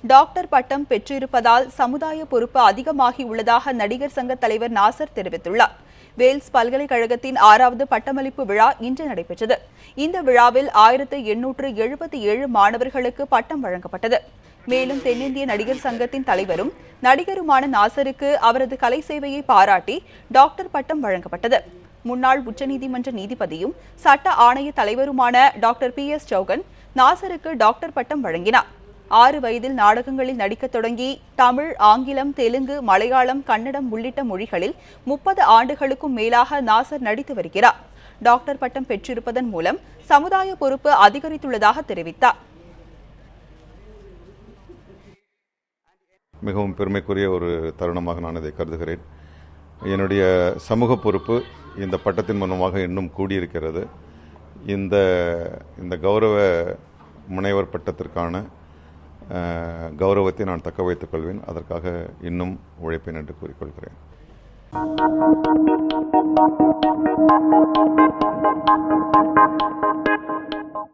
Doctor பட்டம் பெற்றிருப்பதால் சமுதாய பொறுப்பு அதிகமாகி உள்ளதாக நடிகர் சங்க தலைவர் நாசர் தெரிவித்துள்ளார். வேல்ஸ் பல்கலைக்கழகத்தின் 6வது பட்டமளிப்பு விழா இன்று நடைபெற்றது. இந்த விழாவில் 1877 மாணவர்களுக்கு பட்டம் வழங்கப்பட்டது. மேலும் தென்னிந்திய நடிகர் சங்கத்தின் தலைவரும் நடிகருமான நாசருக்கு அவரது கலை சேவையை பாராட்டி டாக்டர் பட்டம் வழங்கப்பட்டது. முன்னாள் உச்சநீதிமன்ற நீதிபதியும் சட்ட ஆணைய தலைவருமான டாக்டர் PS சௌகன் நாசருக்கு டாக்டர் பட்டம் வழங்கினார். 6 வயதில் நாடகங்களில் நடிக்கத் தொடங்கி தமிழ், ஆங்கிலம், தெலுங்கு, மலையாளம், கன்னடம் உள்ளிட்ட மொழிகளில் 30 ஆண்டுகளுக்கும் மேலாக நாசர் நடித்து வருகிறார். டாக்டர் பட்டம் பெற்றிருப்பதன் மூலம் சமுதாய பொறுப்பு அதிகரித்துள்ளதாக தெரிவித்தார். மிகவும் பெருமைக்குரிய ஒரு தருணமாக நான் இதை கருதுகிறேன். என்னுடைய சமூக பொறுப்பு இந்த பட்டத்தின் மூலமாக இன்னும் கூடியிருக்கிறது. இந்த கௌரவ முனைவர் பட்டத்திற்கான கௌரவத்தை நான் தக்க வைத்துக் கொள்வேன். அதற்காக இன்னும் உழைப்பேன் என்று கூறிக்கொள்கிறேன்.